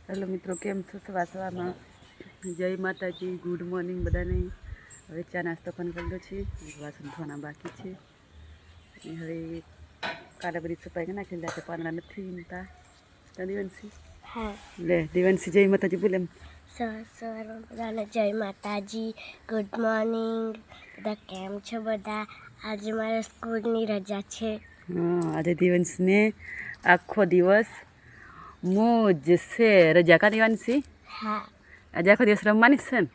Hello મિત્રો, કેમ છો? સવારમાં જય માતાજી, ગુડ મોર્નિંગ બધાને. હવે ચા નાસ્તો પણ કરેલો છે, વાસણ ધોવાના બાકી છે. અને હવે કાલે બધી સફાઈ કરી નાખી રાતે પાના નથી વીણતા. દિવંશી લે દિવંશી જય માતાજી બોલે. બધાને જય માતાજી, ગુડ મોર્નિંગ. બધા કેમ છો? બધા આજે મારા સ્કૂલની રજા છે. હા, આજે દિવંશને આખો દિવસ મોજ છે. રજા કા દિવંશી? હા. આજે આખો દિવસ રમવાની છે ને?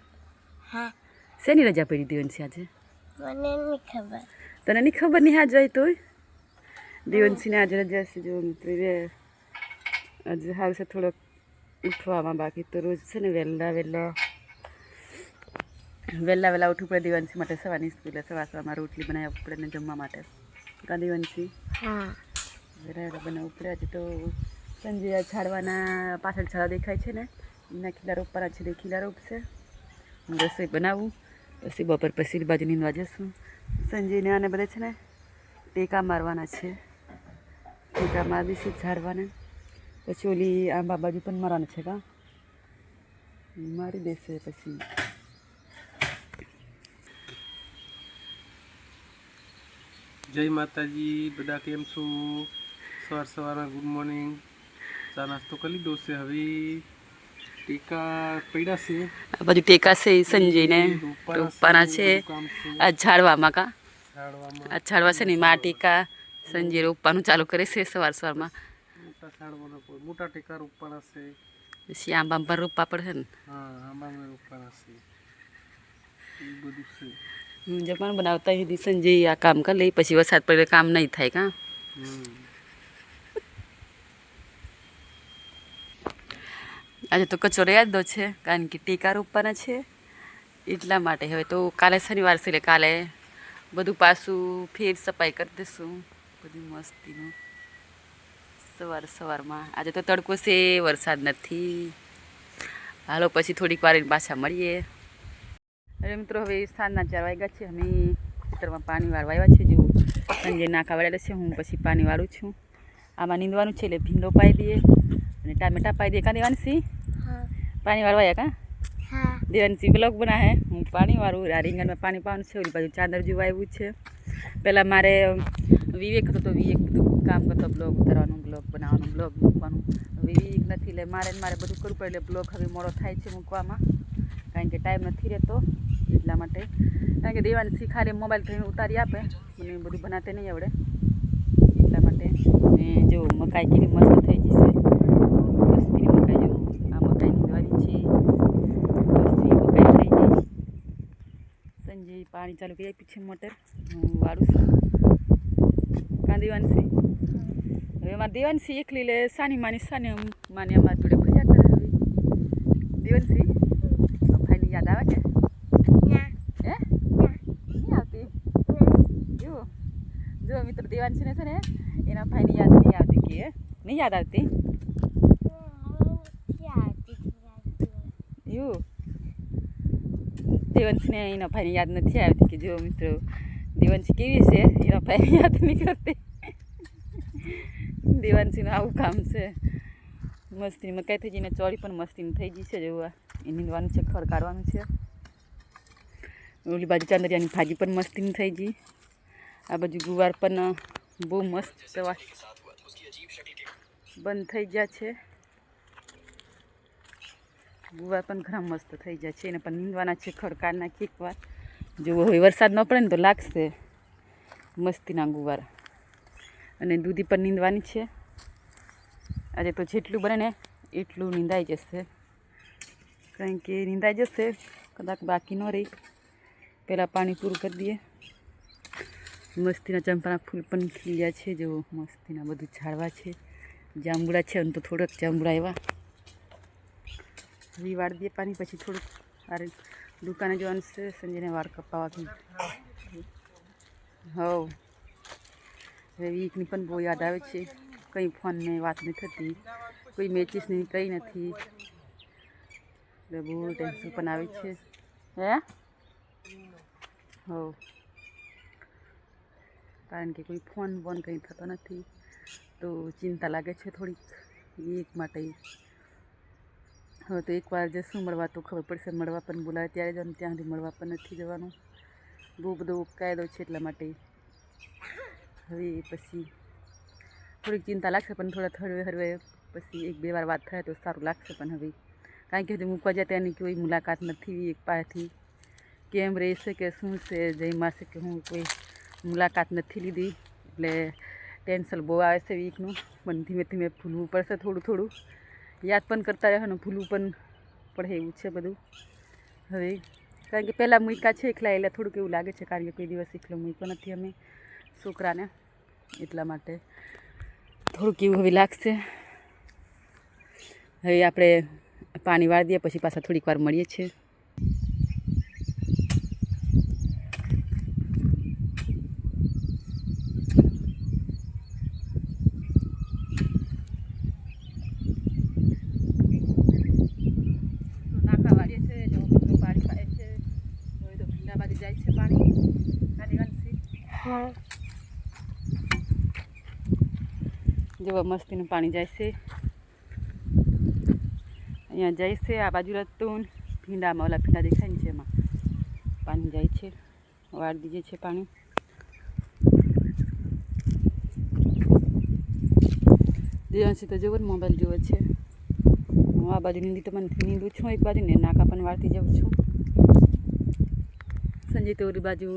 હા. શેની રજા પડી દિવંશી આજે? મને નહીં ખબર. તને નહીં ખબર? નહીં હાજ જાય તોય દિવંશીને આજે રજા છે. જો મિત્રો આજે હાલ છે થોડોક ઉઠવામાં, બાકી તો રોજ છે ને વહેલા ઉઠવું પડે દિવંશી માટે. સવારની સ્કૂલે સવારમાં રોટલી બનાવવી પડે ને જમવા માટે. કા દિવંશી? હા. બરાબર બનાવવું પડે. આજે તો સંજય છાડવાના પાછળ છાડા દેખાય છે ને, એના ખીલા રોપવાના છે. ખીલા રોપશે, હું રસોઈ બનાવું, પછી બપોર પછી બાજુ નીંદવા જશું. સંજયને આને બધે છે ને ટેકા મારવાના છે. ટેકા મારી દઈશું ઝાડવાના. પછી ઓલી આંબા બાજુ પણ મારવાના છે. કા મારી દેશે પછી. જય માતાજી, બધા કેમ છો? સવારમાં ગુડ મોર્નિંગ. ચા નાસ્તો કરી લીધો છે. હવે ટેકા પડ્યા છે. આ બાજુ ટેકા છે સંજયને રોપવાના છે. આ ઝાડવામાં કા આ ઝાડવા છે ને માં ટેકા સંજય રોપવાનું ચાલુ કરે છે સવારમાં. મોટા ટેકા રોપવાના છે. પછી આંબા પર રોપવા પડે ને. હા, આંબામાં રોપવાના છે. એ બધું છે. જમવાનું બનાવતા સુધી સંજય આ કામ કરી લે, પછી વરસાદ પડે કામ નહીં થાય. કા આજે તો કચોરો યાદ દો છે, કારણ કે ટેકા રોપવાના છે એટલા માટે. હવે તો કાલે શનિવાર છે એટલે કાલે બધું પાછું ફેર સફાઈ કરી દઈશું. બધું મસ્તીનું સવારમાં. આજે તો તડકો છે, વરસાદ નથી. હાલો પછી થોડીક વાર પાછા મળીએ. અરે મિત્રો, હવે સાંજના 4 વાગ્યા છે. અમે ખેતરમાં પાણી વાળવા આવ્યા છે. જો સંજય નાખા વાળેલા છે, હું પછી પાણી વાળું છું. આમાં નીંદવાનું છે એટલે ભીંડો પાઈ દઈએ અને ટામેટા પાઈ દઈએ. કા દેવાંશી? પાણી વાળવા કા દેવાંશી બ્લોગ બના હે. હું પાણી વાળું. આ રીંગણમાં પાણી પાવાનું છે. ઓલી બાજુ ચાદર જેવું આવ્યું છે. પહેલાં મારે વિવેક હતો તો વિવેક બધું કામ કરતો, બ્લોગ ઉતારવાનું, બ્લોગ બનાવવાનું, બ્લોગ મૂકવાનું. વિવેક નથી એટલે મારે બધું કરવું પડે. એટલે બ્લોગ હવે મોડો થાય છે મૂકવામાં, કારણ કે ટાઈમ નથી રહેતો. એટલા માટે, કારણ કે દેવાંશી ખાલી મોબાઈલ થઈને ઉતારી આપે, મને બધું બનાવતે નહીં આવડે. એટલા માટે જો મકાઈ કેવી મસ્ત થઈ જશે. મસ્તીની મકાઈ જો આ મકાઈ નીંદવાની છે. મસ્તી મકાઈ થઈ જાય. સંજય પાણી ચાલુ કરી આપી છે મોટર. હું વાળું છું. કાં દેવાંશી? હવે અમારે દેવાંશી એકલી લે સાની માની અમારી જોડે ફર્યા કરે. હવે દેવાંશી ભાઈની યાદ આવે કે? હે? નહીં આવતી? જો મિત્રો, દેવાંશીને છે ને એના ભાઈની યાદ નહીં આવતી. કે નહીં યાદ આવતી? એવું દેવાંશીને એના ભાઈની યાદ નથી આવતી. કે જો મિત્રો, દેવાંશી કેવી છે, એના ભાઈની યાદ નહીં કરતી. દેવાંશીનું આવું કામ છે. મસ્તીની મકાઈ થઈ જઈને ચોળી પણ મસ્તીની થઈ ગઈ છે. જોવા એ નીંદવાનું છે, ખર કાઢવાનું છે. ઓલી બાજુ ચાંદરિયાની ભાજી પણ મસ્તીની થઈ ગઈ. આ બાજુ ગુવાર પણ બહુ મસ્ત બંધ થઈ ગયા છે. ગુવાર પણ ઘણા મસ્ત થઈ જાય છે. એને પણ નીંદવાના છે, ખડકાડ નાખી એકવાર. જો હવે વરસાદ ન પડે ને તો લાગશે મસ્તીના ગુવાર. અને દૂધી પણ નીંદવાની છે. આજે તો જેટલું બને ને એટલું નીંદાઈ જશે, કારણ કે નીંદાઈ જશે કદાચ બાકી ન રહી. પહેલાં પાણી પૂરું કરી દઈએ. મસ્તીના ચંપાના ફૂલ પણ ખીલી ગયા છે. જો મસ્તીના બધું ઝાડવા છે. જાંબુડા છે, અને તો થોડાક જાંબુડા આવ્યા. વાળી દઈએ પાણી. પછી થોડુંક આ દુકાને જવાનું છે. સંજયને વાળ કપાવવા. હવે વીકની પણ બહુ યાદ આવે છે. કંઈ ફોનને વાત નહીં થતી, કોઈ મેચીસની કંઈ નથી. એટલે બહુ ટેન્શન પણ આવે છે. હે કારણ કે કોઈ ફોન કંઈ થતો નથી, તો ચિંતા લાગે છે થોડીક વીક માટે. હવે તો એકવાર જશું મળવા તો ખબર પડશે, મળવા પણ બોલાવે ત્યારે જવાનું, ત્યાં સુધી મળવા પણ નથી જવાનું. બહુ બધો કાયદો છે એટલા માટે હવે પછી થોડીક ચિંતા લાગશે, પણ થોડા હળવે પછી 1-2 વાર વાત થાય તો સારું લાગશે. પણ હવે કારણ કે હજી મૂકવા જાય ત્યાંની કોઈ મુલાકાત નથી એક પાસેથી, કેમ રહેશે કે શું છે, જઈમાં છે કે હું કોઈ મુલાકાત નથી લીધી, એટલે ટેન્શન બહુ આવે છે વીકનું. પણ ધીમે ધીમે ભૂલવું પડશે, થોડું યાદ પણ કરતા રહેવાનું, ભૂલવું પણ પડે એવું છે બધું હવે. કારણ કે પહેલાં મૂક્યા છે એકલા, એટલે થોડુંક એવું લાગે છે, કારણ કે કોઈ દિવસ એકલો મૂક્યો નથી અમે છોકરાને, એટલા માટે થોડુંક એવું હવે લાગશે. હવે આપણે પાણી વાળી દઈએ, પછી પાછા થોડીક વાર મળીએ છીએ. નાકા વાળીએ છે, જો પાણી પાય છે, હવે તો ભીંડા બાજુ જાય છે પાણી. આદિવાસી હા જેવા મસ્તીનું પાણી જાય છે, અહીંયા જાય છે. આ બાજુ રતું ભીંડામાં ઓલા ભીંડા દેખાય ને છે, એમાં પાણી જાય છે. વાળી દીજે છે પાણી. દેવાંશી તો જવો ને મોબાઈલ જોવે છે. હું આ બાજુ નીંદું છું એક બાજુ, ને નાકા પણ વાળતી જાઉં છું. સંજય તો ઓલી બાજુ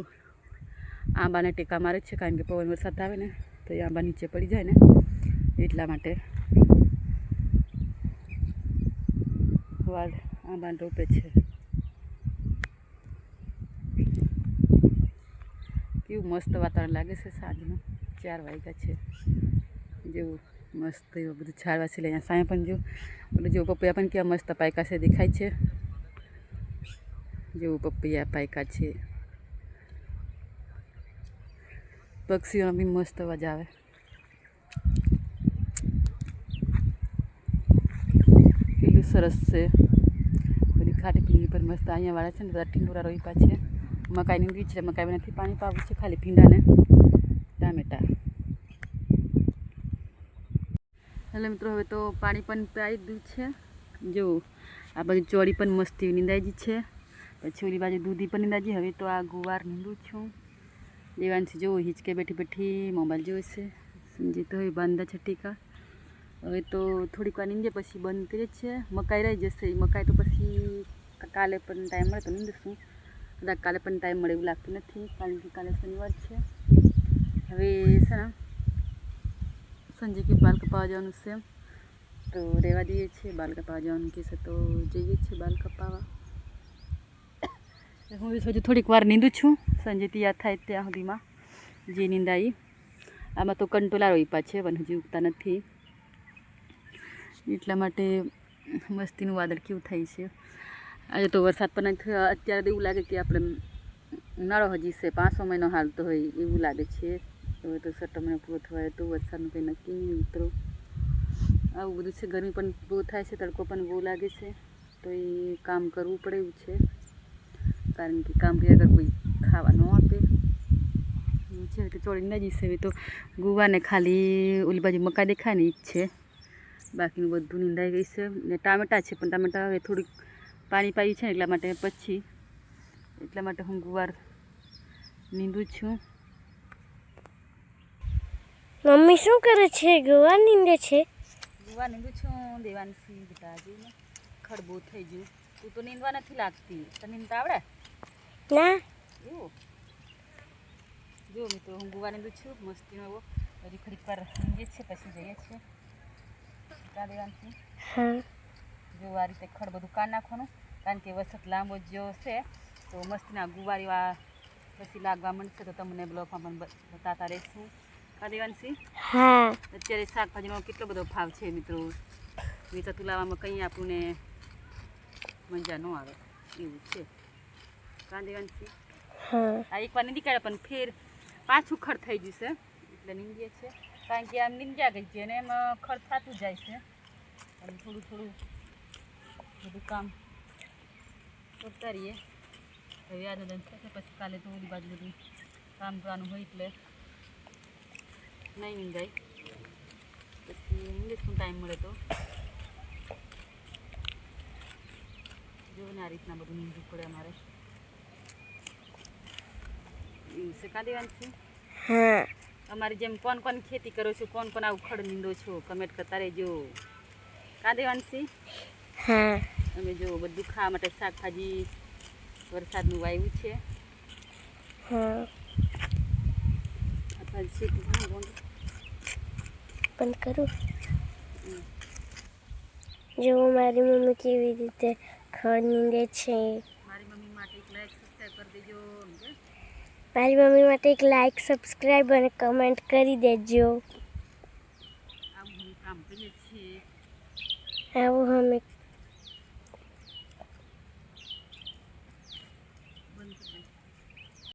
આંબાને ટેકા મારે છે, કારણ કે પવન વરસાદ આવે ને તો એ આંબા નીચે પડી જાય ને એટલા માટે આંબાને રોપે છે. કેવું મસ્ત વાતાવરણ લાગે છે, સાંજનું 4 વાગ્યા છે. જેવું મસ્ત એવું બધું ઝાડવા છે. અહીંયા સાંય પણ જો એટલે જેવું પપૈયા પણ કેવા મસ્ત પાયકા છે દેખાય છે, જેવું પપૈયા પાયકા છે. પક્ષીઓનો બી મસ્ત અવાજ આવે. કેટલું સરસ છે. બધી ખાટી પીલી પર મસ્ત અહીંયા વાળા છે ને બધા ટીંડોરા રોપ્યા છે. મકાઈની બીજ છે, મકાઈ નથી પાણી પાવું છે, ખાલી ભીંડાને ટામેટા. એટલે મિત્રો હવે તો પાણી પણ પાઈ દીધું છે. જો આ બાજુ ચોળી પણ મસ્તી નીંદાઈ છે, પછી ઓલી બાજુ દૂધી પણ નીંદાજી. હવે તો આ ગુવાર નીંદું છું. દેવાંશી જો હિંચકે બેઠી મોબાઈલ જોવે છે. સંજય તો હવે બાંધા છે ટીકા. હવે તો થોડીક વાર નીંદે પછી બંધ કરીએ છીએ. મકાઈ રહી જશે, મકાઈ તો પછી કાલે પણ ટાઈમ મળે તો નીંદશું. કદાચ કાલે પણ ટાઈમ મળે એવું લાગતું નથી, કારણ કે કાલે શનિવાર છે. હવે છે ને સંજય કે બાલ કપાવા જવાનું છે, તો રહેવા દઈએ છીએ. બાલ કપાવા જવાનું કહેશે તો જઈએ છીએ બાલ કપાવા. હું હજુ થોડીક વાર નીંદું છું, સંજય તૈયાર થાય ત્યાં સુધીમાં જે નીંદાઈ. આમાં તો કંટોલા રોપ્યા છે, પણ હજી ઉગતા નથી, એટલા માટે મસ્તીનું વાદળ કેવું થાય છે. આજે તો વરસાદ પણ નથી થયો. અત્યારે એવું લાગે કે આપણે ઉનાળો હજી છે, 5મો મહિનો હાલતો હોય એવું લાગે છે. હવે તો 6 મહિનો પૂરો થવાય તો વરસાદનું કંઈ નક્કી નહીં મિત્રો. આવું બધું છે. ગરમી પણ બહુ થાય છે, તડકો પણ બહુ લાગે છે, તો એ કામ કરવું પડે એવું છે, કારણ કે કામ કર્યા વગર કોઈ ખાવા ન આપે એવું છે. તો ચોળી ના જઈશે. હવે તો ગુવાને ખાલી ઓલી બાજુ મકાઈ દેખાય ને એ જ છે, બાકીનું બધું નીંદાઈ ગઈ છે. ને ટામેટા છે, પણ ટામેટા હવે થોડીક પાણી પાયું છે ને એટલા માટે હું ગુવાર નીંદું છું. મમ્મી શું કરે છે? ગુવાર નીંદે છે. ગુવાર નીંદું છું. દેવાંશી બેટા જોઈને ખડ બહુ થઈ ગયું. તું તો નીંદવા નથી લાગતી, તને નીંદતા આવડે? ના એવું જો મિત્રો હું ગુવાર નીંદું છું મસ્તીનો એવો. હજી ખડીક વાર નીંદીએ છીએ પછી જઈએ છીએ. દેવાંશી હા જો આ રીતે ખડ બધું કાઢી નાખવાનું, કારણ કે વરસાદ લાંબો જો છે તો મસ્તીના ગુવાર એવા પછી લાગવા મળશે, તો તમને બ્લોગમાં પણ બતાતા રહીશું. દેવાંશી હા અત્યારે શાકભાજીનો કેટલો બધો ભાવ છે મિત્રો. વેચાતું લાવવામાં કંઈ આપણને મજા ન આવે એવું છે. દેવાંશી હા આ એકવાર નીંદી કાઢે પણ ફેર પાછું ખડ થઈ જશે, એટલે નીંદીએ છીએ. કારણ કે આમ નીંદ્યા ગઈ છે અને એમ ખડ થતું જાય છે, અને થોડું બધું કામ કરતા રહીએ. હવે આજે દન થશે, પછી કાલે તો ઓલી બાજુ બધું કામ કરવાનું હોય એટલે નહીં નીંદાય. પછી નીંદીશું ટાઈમ મળે તો. આ રીતના બધું નીંદવું પડે અમારે એવું છે કાં દેવાનું છે હા અમારી જેમ કોણ કોણ ખેતી કરો છો કોણ કોણ આ ઉખડ નીંદો છો કમેન્ટ કરતા રહેજો કાં દેવાનું છે હા અમે જો બધું ખાવા માટે શાકભાજી વરસાદનું વાવ્યું છે હા અથવા શેકી પણ પણ કરું જો મારી મમ્મી કેવી રીતે ખડ નીંદે છે. મારી મમ્મી માટે એક લાઈક સબસ્ક્રાઈબ કરી દેજો સમજે? મારી મમ્મી માટે એક લાઈક સબસ્ક્રાઈબ અને કમેન્ટ કરી દેજો. આવું હું કામ કરીએ છીએ આવું અમે